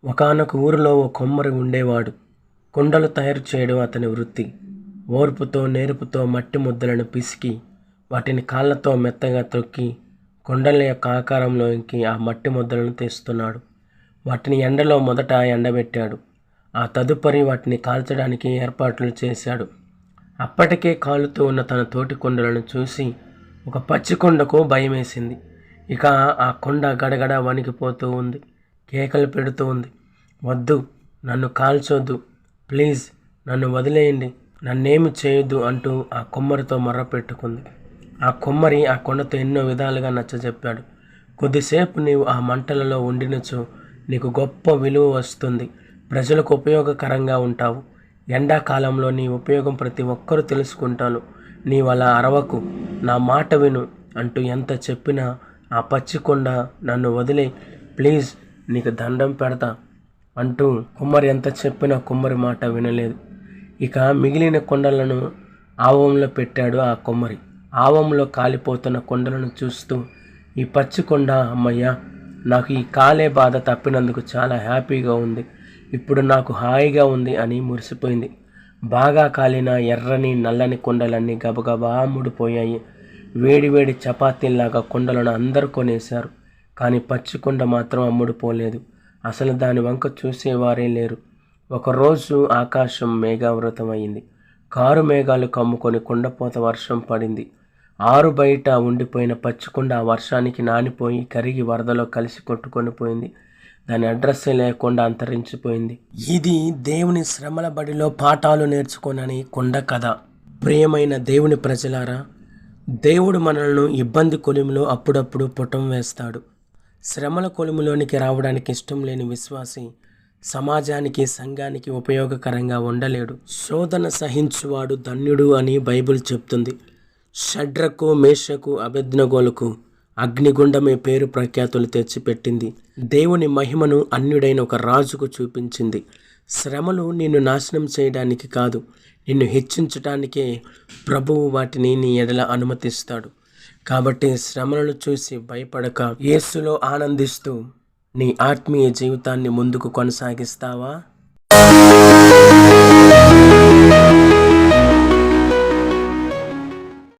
ఒకానొక ఊరిలో ఓ కొమ్మరి ఉండేవాడు. కుండలు తయారు చేయడం అతని వృత్తి. ఓర్పుతో నేర్పుతో మట్టి ముద్దలను పిసికి వాటిని కాళ్ళతో మెత్తగా తొక్కి కుండల యొక్క ఆకారంలోకి ఆ మట్టి ముద్దలను తెస్తున్నాడు. వాటిని ఎండలో మొదట ఎండబెట్టాడు. ఆ తదుపరి వాటిని కాల్చడానికి ఏర్పాట్లు చేశాడు. అప్పటికే కాలుతూ ఉన్న తన తోటి కుండలను చూసి ఒక పచ్చి కొండకు భయమేసింది. ఇక ఆ కొండ గడగడ వణికిపోతూ ఉంది. కేకలు పెడుతూ ఉంది. వద్దు, నన్ను కాల్చొద్దు, ప్లీజ్ నన్ను వదిలేయండి, నన్నేమి చేయొద్దు అంటూ ఆ కొమ్మరితో మొర్ర పెట్టుకుంది. ఆ కొమ్మరి ఆ కొండతో ఎన్నో విధాలుగా నచ్చజెప్పాడు. కొద్దిసేపు నీవు ఆ మంటలలో ఉండినచో నీకు గొప్ప విలువ వస్తుంది, ప్రజలకు ఉపయోగకరంగా ఉంటావు. ఎండాకాలంలో నీ ఉపయోగం ప్రతి ఒక్కరూ తెలుసుకుంటాను. నీవు అలా అరవకు, నా మాట విను అంటూ ఎంత చెప్పినా ఆ పచ్చికొండ నన్ను వదిలే, ప్లీజ్ నీకు దండం పెడతా అంటూ కుమ్మరి ఎంత చెప్పినా కుమ్మరి మాట వినలేదు. ఇక మిగిలిన కొండలను ఆవంలో పెట్టాడు ఆ కొమ్మరి. ఆవంలో కాలిపోతున్న కొండలను చూస్తూ ఈ పచ్చి కొండ, అమ్మయ్య, నాకు ఈ కాలే బాధ తప్పినందుకు చాలా హ్యాపీగా ఉంది, ఇప్పుడు నాకు హాయిగా ఉంది అని మురిసిపోయింది. బాగా కాలిన ఎర్రని నల్లని కొండలన్నీ గబగబా ముడిపోయాయి. వేడివేడి చపాతీల్లాగా కొండలను అందరూ కొనేశారు. కానీ పచ్చి కొండ మాత్రం అమ్ముడుపోలేదు. అసలు దాని వంక చూసేవారే లేరు. ఒకరోజు ఆకాశం మేఘావృతమైంది. కారు మేఘాలు కమ్ముకొని కుండపోత వర్షం పడింది. ఆరు బయట ఉండిపోయిన పచ్చికొండ ఆ వర్షానికి నానిపోయి కరిగి వరదలో కలిసి కొట్టుకొని పోయింది. దాని అడ్రస్సే లేకుండా అంతరించిపోయింది. ఇది దేవుని శ్రమల బడిలో పాఠాలు నేర్చుకోనని కొండ కథ. ప్రియమైన దేవుని ప్రజలారా, దేవుడు మనల్ని ఇబ్బంది కొలిమిలో అప్పుడప్పుడు పుటం వేస్తాడు. శ్రమల కొలిమిలోనికి రావడానికి ఇష్టం లేని విశ్వాసి సమాజానికి, సంఘానికి ఉపయోగకరంగా ఉండలేడు. శోధన సహించువాడు ధన్యుడు అని బైబిల్ చెప్తుంది. షడ్రకు, మేషకు, అబేద్నెగోలకు అగ్నిగుండమే పేరు ప్రఖ్యాతులు తెచ్చిపెట్టింది. దేవుని మహిమను అన్యుడైన ఒక రాజుకు చూపించింది. శ్రమలు నిన్ను నాశనం చేయడానికి కాదు, నిన్ను హెచ్చించటానికే ప్రభువు వాటిని నీ ఎడల అనుమతిస్తాడు. కాబట్టి శ్రమలను చూసి భయపడక యేసులో ఆనందిస్తూ నీ ఆత్మీయ జీవితాన్ని ముందుకు కొనసాగిస్తావా?